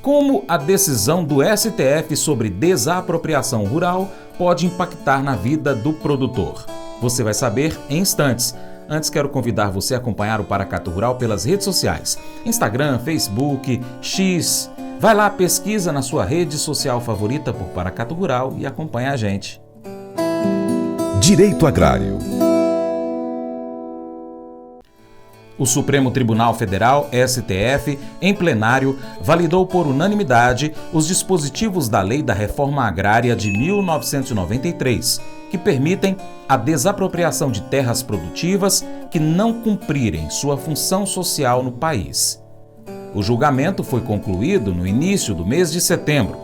Como a decisão do STF sobre desapropriação rural pode impactar na vida do produtor? Você vai saber em instantes. Antes, quero convidar você a acompanhar o Paracato Rural pelas redes sociais: Instagram, Facebook, X. Vai lá, pesquisa na sua rede social favorita por Paracato Rural e acompanha a gente. Direito Agrário. O Supremo Tribunal Federal, STF, em plenário, validou por unanimidade os dispositivos da Lei da Reforma Agrária de 1993, que permitem a desapropriação de terras produtivas que não cumprirem sua função social no país. O julgamento foi concluído no início do mês de setembro.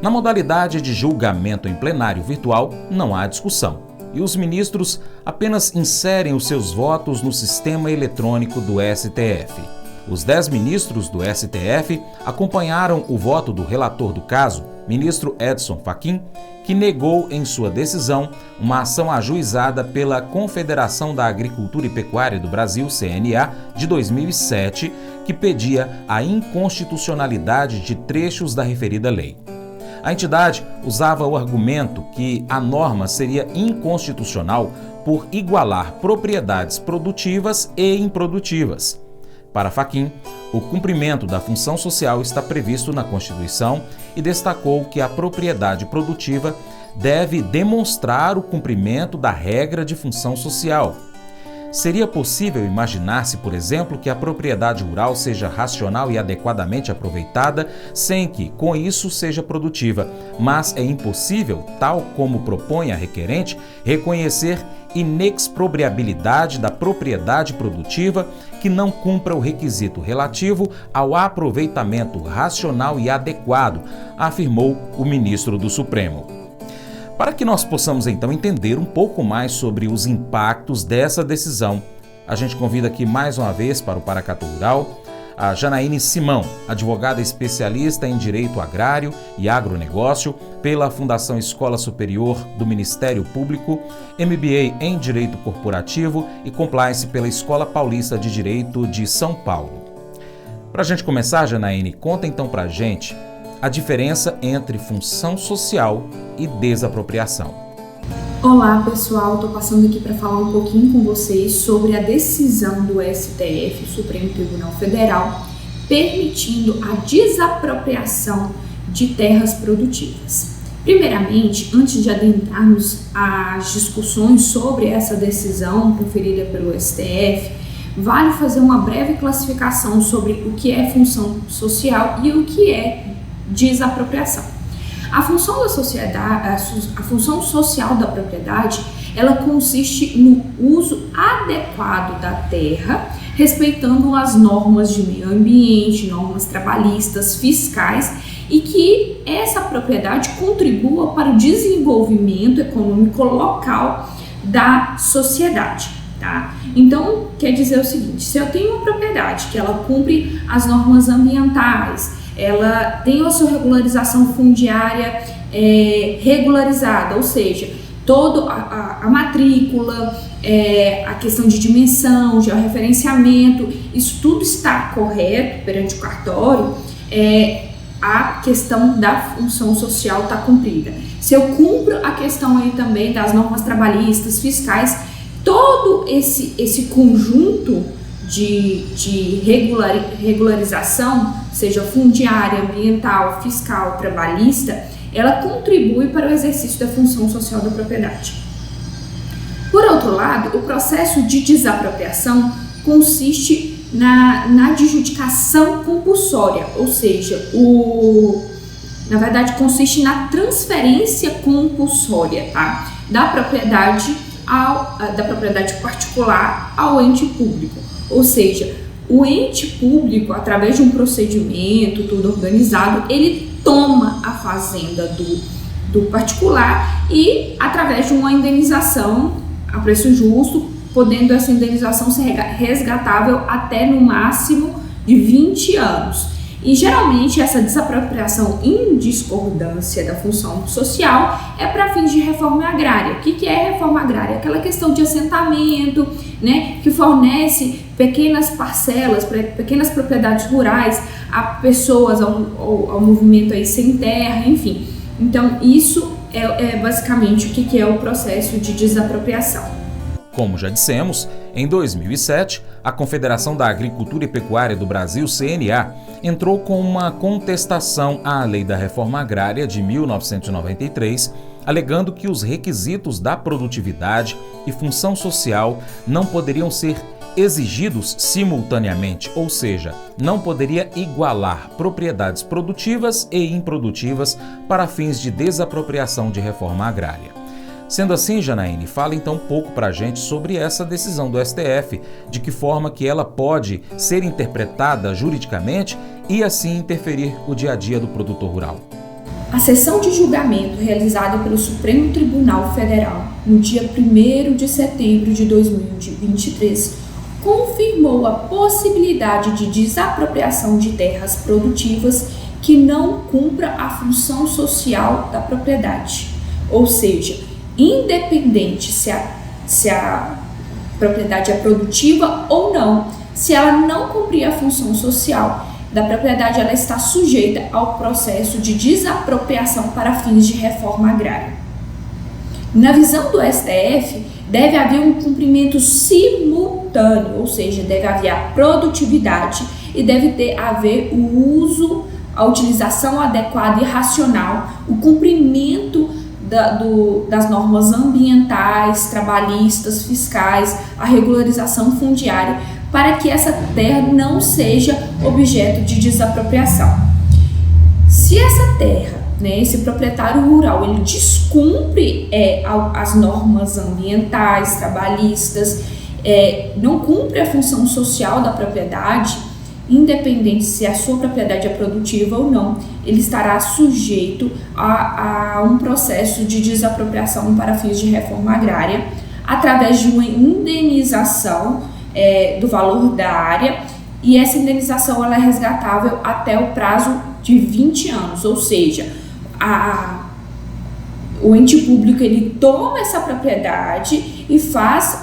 Na modalidade de julgamento em plenário virtual, não há discussão, e os ministros apenas inserem os seus votos no sistema eletrônico do STF. Os 10 ministros do STF acompanharam o voto do relator do caso, ministro Edson Fachin, que negou em sua decisão uma ação ajuizada pela Confederação da Agricultura e Pecuária do Brasil, CNA, de 2007, que pedia a inconstitucionalidade de trechos da referida lei. A entidade usava o argumento que a norma seria inconstitucional por igualar propriedades produtivas e improdutivas. Para Fachin, o cumprimento da função social está previsto na Constituição e destacou que a propriedade produtiva deve demonstrar o cumprimento da regra de função social. Seria possível imaginar-se, por exemplo, que a propriedade rural seja racional e adequadamente aproveitada sem que, com isso, seja produtiva, mas é impossível, tal como propõe a requerente, reconhecer inexpropriabilidade da propriedade produtiva que não cumpra o requisito relativo ao aproveitamento racional e adequado, afirmou o ministro do Supremo. Para que nós possamos então entender um pouco mais sobre os impactos dessa decisão, a gente convida aqui mais uma vez para o Paracato Rural a Janaíne Simão, advogada especialista em Direito Agrário e Agronegócio pela Fundação Escola Superior do Ministério Público, MBA em Direito Corporativo e Compliance pela Escola Paulista de Direito de São Paulo. Para a gente começar, Janaíne, conta então para a gente a diferença entre função social e desapropriação. Olá pessoal, estou passando aqui para falar um pouquinho com vocês sobre a decisão do STF, o Supremo Tribunal Federal, permitindo a desapropriação de terras produtivas. Primeiramente, antes de adentrarmos às discussões sobre essa decisão proferida pelo STF, vale fazer uma breve classificação sobre o que é função social e o que é desapropriação. A função da sociedade, a função social da propriedade, ela consiste no uso adequado da terra, respeitando as normas de meio ambiente, normas trabalhistas, fiscais, e que essa propriedade contribua para o desenvolvimento econômico local da sociedade. Tá? Então, quer dizer o seguinte: se eu tenho uma propriedade que ela cumpre as normas ambientais, ela tem a sua regularização fundiária regularizada, ou seja, toda a matrícula, a questão de dimensão, georreferenciamento, isso tudo está correto perante o cartório, a questão da função social está cumprida. Se eu cumpro a questão aí também das normas trabalhistas, fiscais, todo esse conjunto de regularização, seja fundiária, ambiental, fiscal, trabalhista, ela contribui para o exercício da função social da propriedade. Por outro lado, o processo de desapropriação consiste na adjudicação compulsória, ou seja, na verdade consiste na transferência compulsória, tá? da propriedade particular ao ente público. Ou seja, o ente público, através de um procedimento tudo organizado, ele toma a fazenda do particular e, através de uma indenização a preço justo, podendo essa indenização ser resgatável até no máximo de 20 anos. E geralmente essa desapropriação em discordância da função social é para fins de reforma agrária. O que é reforma agrária? Aquela questão de assentamento, né, que fornece pequenas parcelas, pequenas propriedades rurais a pessoas, ao movimento aí sem terra, enfim. Então, isso é basicamente o que é o processo de desapropriação. Como já dissemos, em 2007, a Confederação da Agricultura e Pecuária do Brasil, CNA, entrou com uma contestação à Lei da Reforma Agrária de 1993, alegando que os requisitos da produtividade e função social não poderiam ser exigidos simultaneamente, ou seja, não poderia igualar propriedades produtivas e improdutivas para fins de desapropriação de reforma agrária. Sendo assim, Janaíne, fala então um pouco para a gente sobre essa decisão do STF, de que forma que ela pode ser interpretada juridicamente e assim interferir o dia a dia do produtor rural. A sessão de julgamento realizada pelo Supremo Tribunal Federal no dia 1º de setembro de 2023 confirmou a possibilidade de desapropriação de terras produtivas que não cumpra a função social da propriedade, ou seja, independente se a propriedade é produtiva ou não, se ela não cumprir a função social da propriedade, ela está sujeita ao processo de desapropriação para fins de reforma agrária. Na visão do STF, deve haver um cumprimento simultâneo, ou seja, deve haver a produtividade e deve haver o uso, a utilização adequada e racional, o cumprimento das normas ambientais, trabalhistas, fiscais, a regularização fundiária, para que essa terra não seja objeto de desapropriação. Se essa terra, esse proprietário rural, ele descumpre as normas ambientais, trabalhistas, não cumpre a função social da propriedade, independente se a sua propriedade é produtiva ou não, ele estará sujeito a um processo de desapropriação para fins de reforma agrária, através de uma indenização do valor da área, e essa indenização ela é resgatável até o prazo de 20 anos, ou seja, o ente público ele toma essa propriedade e faz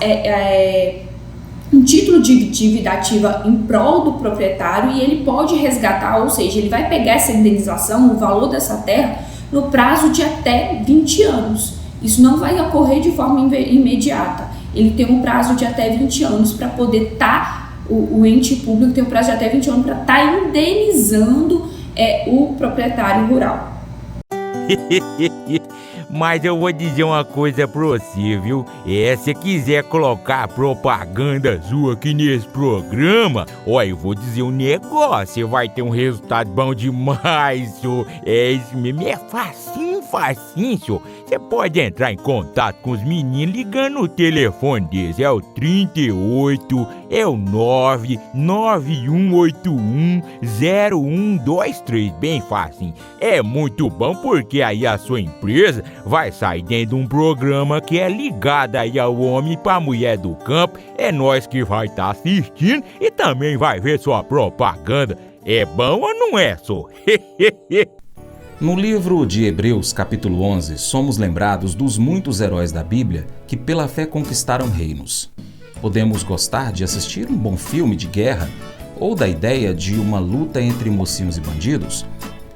um título de dívida ativa em prol do proprietário e ele pode resgatar, ou seja, ele vai pegar essa indenização, o valor dessa terra, no prazo de até 20 anos. Isso não vai ocorrer de forma imediata. Ele tem um prazo de até 20 anos para poder o ente público tem um prazo de até 20 anos para estar indenizando o proprietário rural. Mas eu vou dizer uma coisa pra você, viu? Se quiser colocar propaganda sua aqui nesse programa, eu vou dizer um negócio, você vai ter um resultado bom demais, senhor. Isso mesmo, é facinho, senhor. Você pode entrar em contato com os meninos ligando o telefone deles, é o 38, é o 991810123, bem facinho. É muito bom porque aí a sua empresa vai sair dentro de um programa que é ligado aí ao homem pra mulher do campo. É nós que vai estar assistindo e também vai ver sua propaganda. É bom ou não é, senhor? No livro de Hebreus, capítulo 11, somos lembrados dos muitos heróis da Bíblia que pela fé conquistaram reinos. Podemos gostar de assistir um bom filme de guerra ou da ideia de uma luta entre mocinhos e bandidos,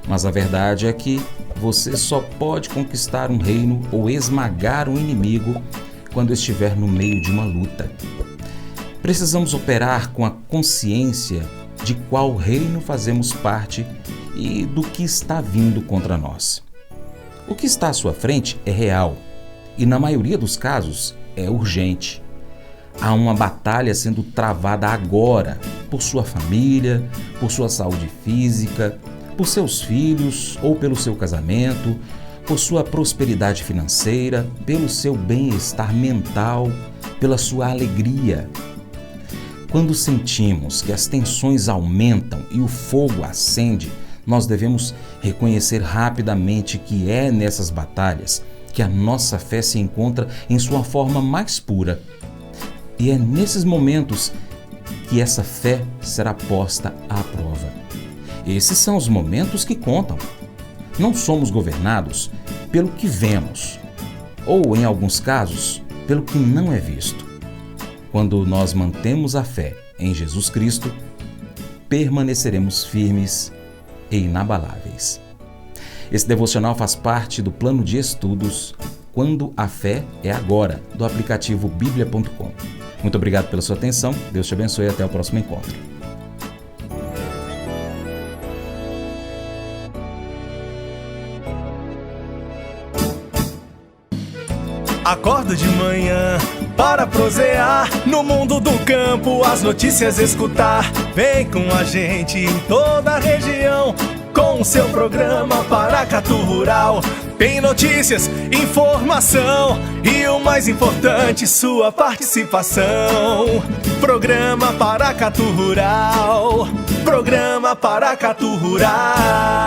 mas a verdade é que você só pode conquistar um reino ou esmagar um inimigo quando estiver no meio de uma luta. Precisamos operar com a consciência de qual reino fazemos parte e do que está vindo contra nós. O que está à sua frente é real e, na maioria dos casos, é urgente. Há uma batalha sendo travada agora por sua família, por sua saúde física, por seus filhos ou pelo seu casamento, por sua prosperidade financeira, pelo seu bem-estar mental, pela sua alegria. Quando sentimos que as tensões aumentam e o fogo acende, nós devemos reconhecer rapidamente que é nessas batalhas que a nossa fé se encontra em sua forma mais pura. E é nesses momentos que essa fé será posta à prova. Esses são os momentos que contam. Não somos governados pelo que vemos, ou, em alguns casos, pelo que não é visto. Quando nós mantemos a fé em Jesus Cristo, permaneceremos firmes e inabaláveis. Esse devocional faz parte do plano de estudos Quando a Fé é Agora, do aplicativo bíblia.com. Muito obrigado pela sua atenção, Deus te abençoe e até o próximo encontro. Acordo de manhã para prosear no mundo do campo, as notícias escutar. Vem com a gente em toda a região com o seu programa Paracatu Rural. Tem notícias, informação e o mais importante, sua participação. Programa Paracatu Rural. Programa Paracatu Rural.